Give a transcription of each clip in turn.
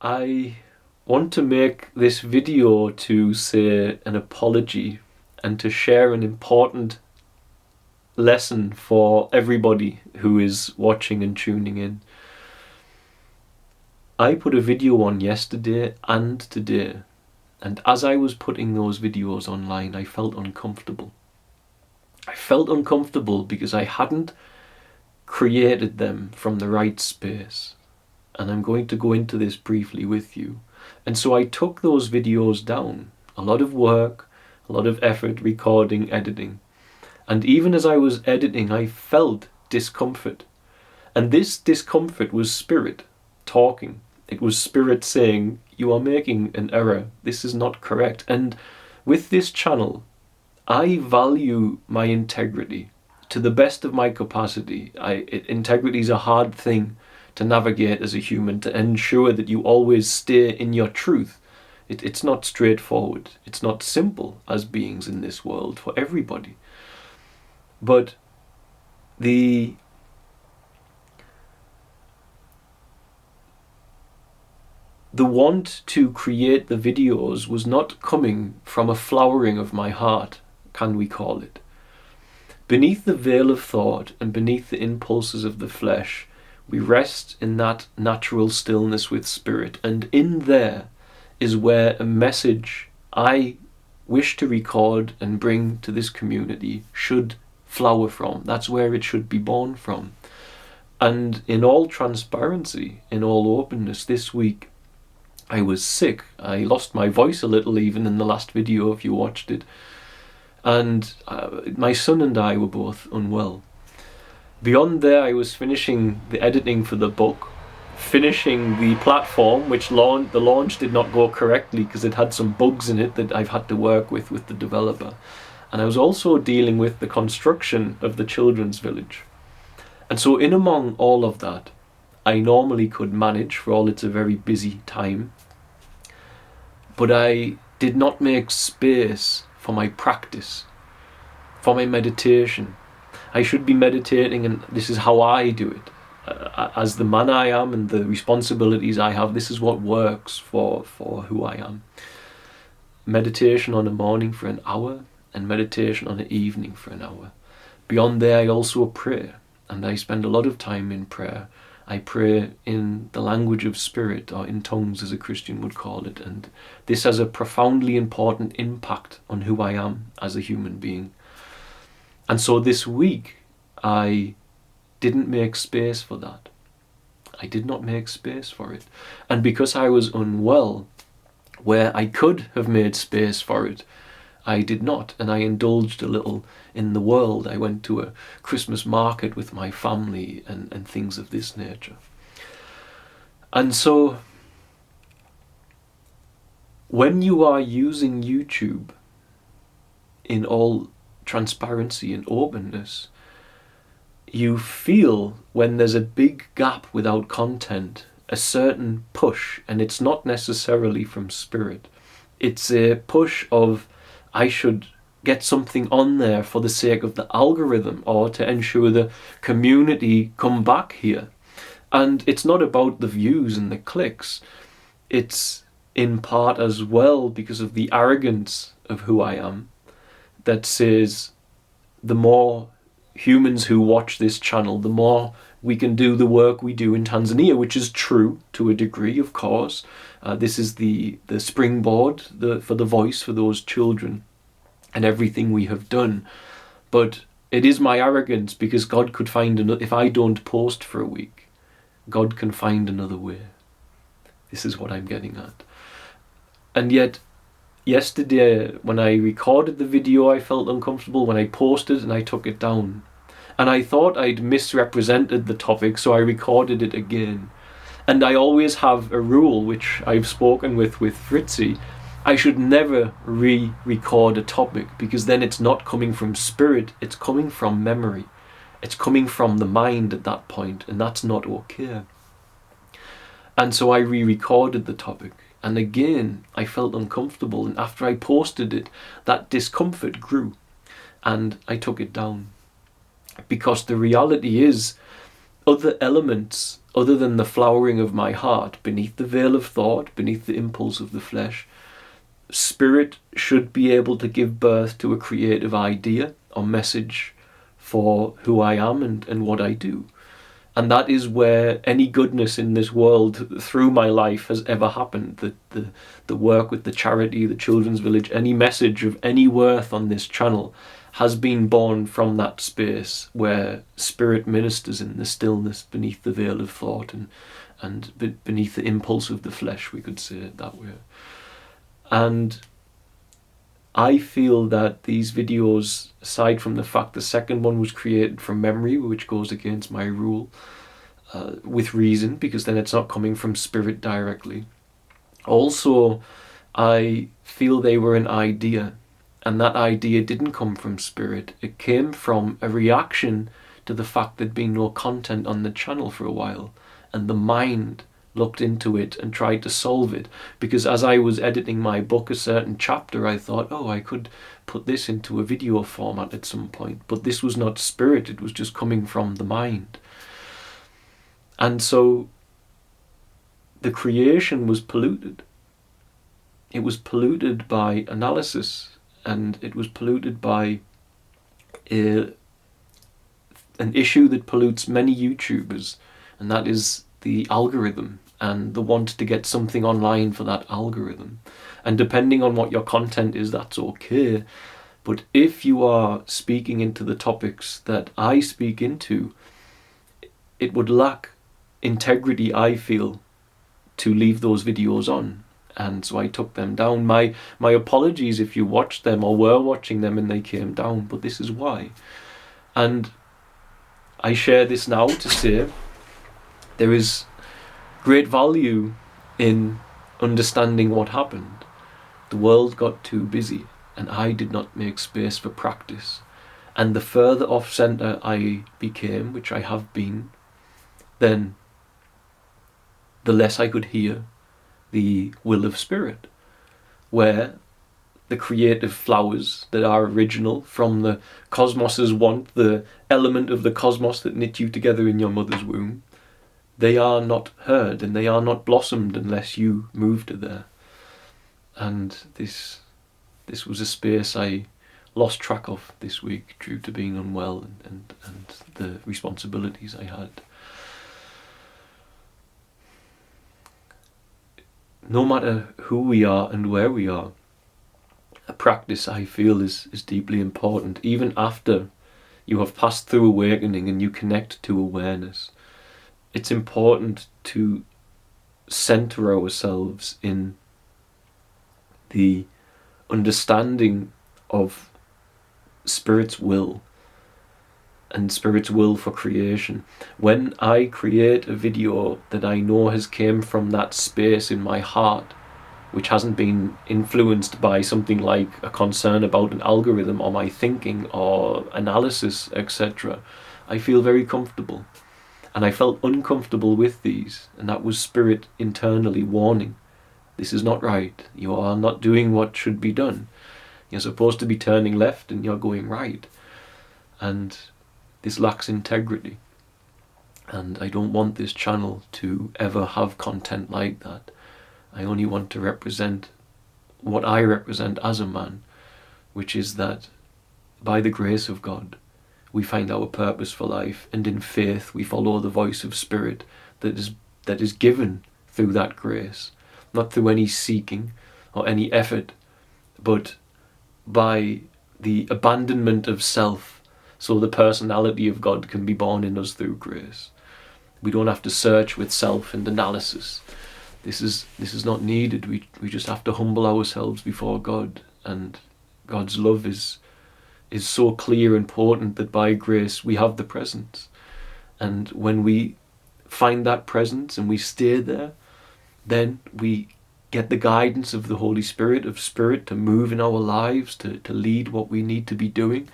I want to make this video to say an apology and to share an important lesson for everybody who is watching and tuning in. I put a video on yesterday and today, and as I was putting those videos online, I felt uncomfortable. I felt uncomfortable because I hadn't created them from the right space. And I'm going to go into this briefly with you. And so I took those videos down. A lot of work, a lot of effort, recording, editing. And even as I was editing, I felt discomfort. And this discomfort was spirit talking. It was spirit saying, you are making an error. This is not correct. And with this channel, I value my integrity to the best of my capacity. Integrity is a hard thing to navigate as a human, to ensure that you always stay in your truth. It's not straightforward. It's not simple as beings in this world for everybody. But the want to create the videos was not coming from a flowering of my heart, can we call it. Beneath the veil of thought and beneath the impulses of the flesh, we rest in that natural stillness with spirit, and in there is where a message I wish to record and bring to this community should flower from. That's where it should be born from. And in all transparency, in all openness, this week I was sick. I lost my voice a little even in the last video if you watched it. And my son and I were both unwell. Beyond there, I was finishing the editing for the book, finishing the platform, which the launch did not go correctly because it had some bugs in it that I've had to work with the developer. And I was also dealing with the construction of the children's village. And so in among all of that, I normally could manage, for all it's a very busy time, but I did not make space for my practice, for my meditation. I should be meditating, and this is how I do it. As the man I am and the responsibilities I have, this is what works for who I am. Meditation on a morning for an hour, and meditation on an evening for an hour. Beyond there, I also pray, and I spend a lot of time in prayer. I pray in the language of spirit, or in tongues as a Christian would call it, and this has a profoundly important impact on who I am as a human being. And so this week, I didn't make space for that. I did not make space for it. And because I was unwell, where I could have made space for it, I did not. And I indulged a little in the world. I went to a Christmas market with my family and things of this nature. And so, when you are using YouTube in all transparency and openness, you feel when there's a big gap without content, a certain push, and it's not necessarily from spirit. It's a push of, I should get something on there for the sake of the algorithm, or to ensure the community come back here. And it's not about the views and the clicks. It's in part as well because of the arrogance of who I am, that says the more humans who watch this channel, the more we can do the work we do in Tanzania, which is true to a degree, of course. This is the springboard for the voice for those children and everything we have done. But it is my arrogance, because God could find another. If I don't post for a week, God can find another way. This is what I'm getting at. And yet, yesterday, when I recorded the video, I felt uncomfortable. When I posted and I took it down. And I thought I'd misrepresented the topic, so I recorded it again. And I always have a rule, which I've spoken with Fritzi. I should never re-record a topic, because then it's not coming from spirit, it's coming from memory. It's coming from the mind at that point, and that's not okay. And so I re-recorded the topic. And again, I felt uncomfortable. And after I posted it, that discomfort grew. And I took it down. Because the reality is, other elements other than the flowering of my heart, beneath the veil of thought, beneath the impulse of the flesh, spirit should be able to give birth to a creative idea or message for who I am and what I do. And that is where any goodness in this world through my life has ever happened. The work with the charity, the children's village, any message of any worth on this channel has been born from that space where spirit ministers in the stillness beneath the veil of thought and beneath the impulse of the flesh, we could say it that way. And I feel that these videos, aside from the fact the second one was created from memory, which goes against my rule, with reason, because then it's not coming from spirit directly. Also, I feel they were an idea, and that idea didn't come from spirit. It came from a reaction to the fact there'd been no content on the channel for a while, and the mind looked into it and tried to solve it, because as I was editing my book, a certain chapter, I thought, oh, I could put this into a video format at some point, but this was not spirit, it was just coming from the mind. And so the creation was polluted. It was polluted by analysis, and it was polluted by an issue that pollutes many YouTubers, and that is the algorithm and the want to get something online for that algorithm. And depending on what your content is, that's okay. But if you are speaking into the topics that I speak into, it would lack integrity, I feel, to leave those videos on. And so I took them down. My apologies if you watched them or were watching them and they came down, but this is why. And I share this now to say there is great value in understanding what happened. The world got too busy and I did not make space for practice. And the further off centre I became, which I have been, then the less I could hear the will of spirit, where the creative flowers that are original from the cosmos's want, the element of the cosmos that knit you together in your mother's womb, they are not heard and they are not blossomed unless you move to there. And this was a space I lost track of this week due to being unwell and the responsibilities I had. No matter who we are and where we are, a practice I feel is deeply important. Even after you have passed through awakening and you connect to awareness, it's important to center ourselves in the understanding of Spirit's will and Spirit's will for creation. When I create a video that I know has came from that space in my heart, which hasn't been influenced by something like a concern about an algorithm or my thinking or analysis, etc., I feel very comfortable. And I felt uncomfortable with these, and that was Spirit internally warning, this is not right, you are not doing what should be done. You're supposed to be turning left and you're going right. And this lacks integrity. And I don't want this channel to ever have content like that. I only want to represent what I represent as a man, which is that by the grace of God, we find our purpose for life, and in faith we follow the voice of Spirit that is given through that grace, not through any seeking or any effort, but by the abandonment of self, so the personality of God can be born in us through grace. We don't have to search with self and analysis. This is not needed. We just have to humble ourselves before God, and God's love is so clear and potent that by grace we have the presence. And when we find that presence and we stay there, then we get the guidance of the Holy Spirit, of Spirit to move in our lives, to lead what we need to be doing,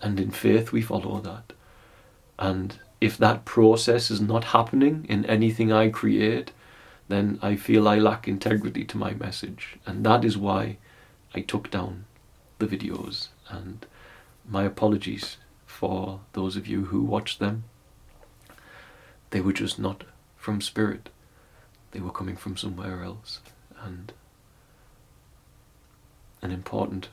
and in faith we follow that. And if that process is not happening in anything I create, then I feel I lack integrity to my message, and that is why I took down the videos. And my apologies for those of you who watched them. They were just not from Spirit. They were coming from somewhere else. And an important,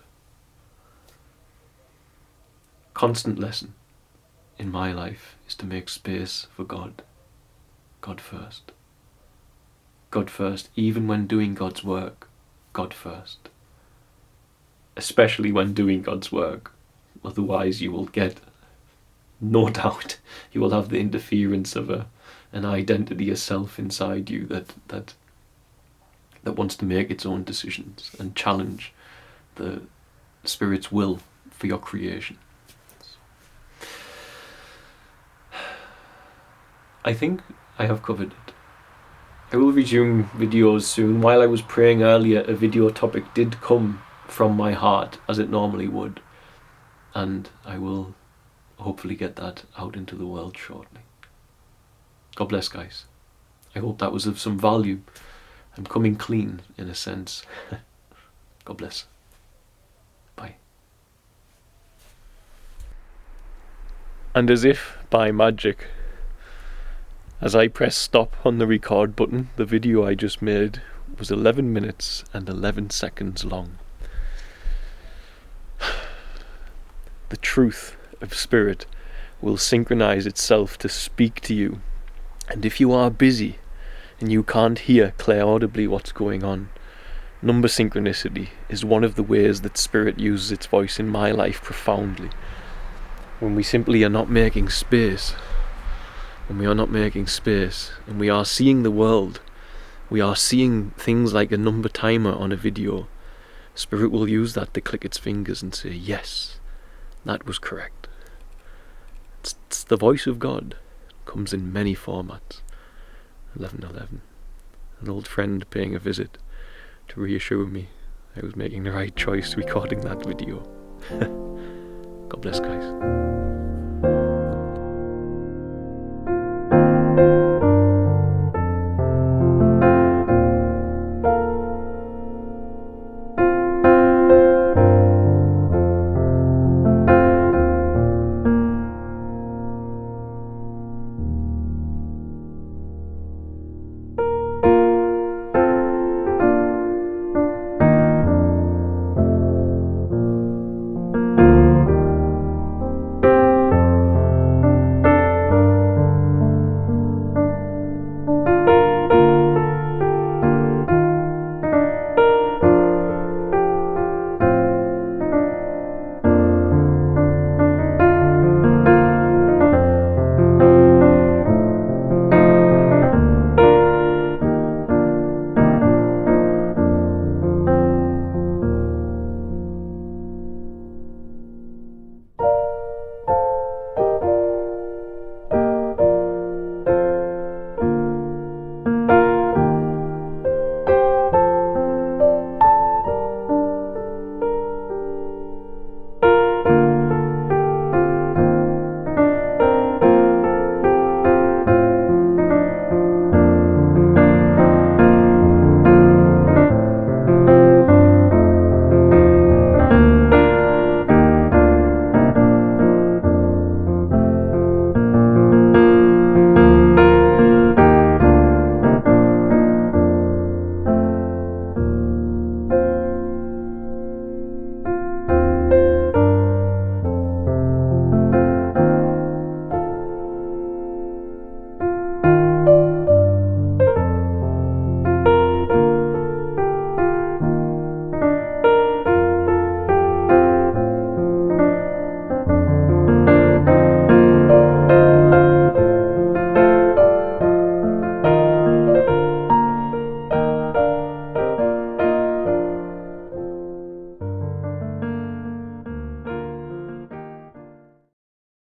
constant lesson in my life is to make space for God. God first. God first, even when doing God's work. God first. Especially when doing God's work. Otherwise you will get, no doubt, you will have the interference of an identity, a self inside you that wants to make its own decisions and challenge the Spirit's will for your creation. I think I have covered it. I will resume videos soon. While I was praying earlier, a video topic did come from my heart, as it normally would. And I will hopefully get that out into the world shortly. God bless, guys. I hope that was of some value. I'm coming clean, in a sense. God bless. Bye. And as if by magic, as I pressed stop on the record button, the video I just made was 11 minutes and 11 seconds long. The truth of Spirit will synchronize itself to speak to you. And if you are busy and you can't hear clear-audibly what's going on, number synchronicity is one of the ways that Spirit uses its voice in my life profoundly. When we simply are not making space, and we are seeing the world, we are seeing things like a number timer on a video, Spirit will use that to click its fingers and say, yes, that was correct. It's the voice of God. It comes in many formats. 11:11. An old friend paying a visit to reassure me I was making the right choice recording that video. God bless, guys.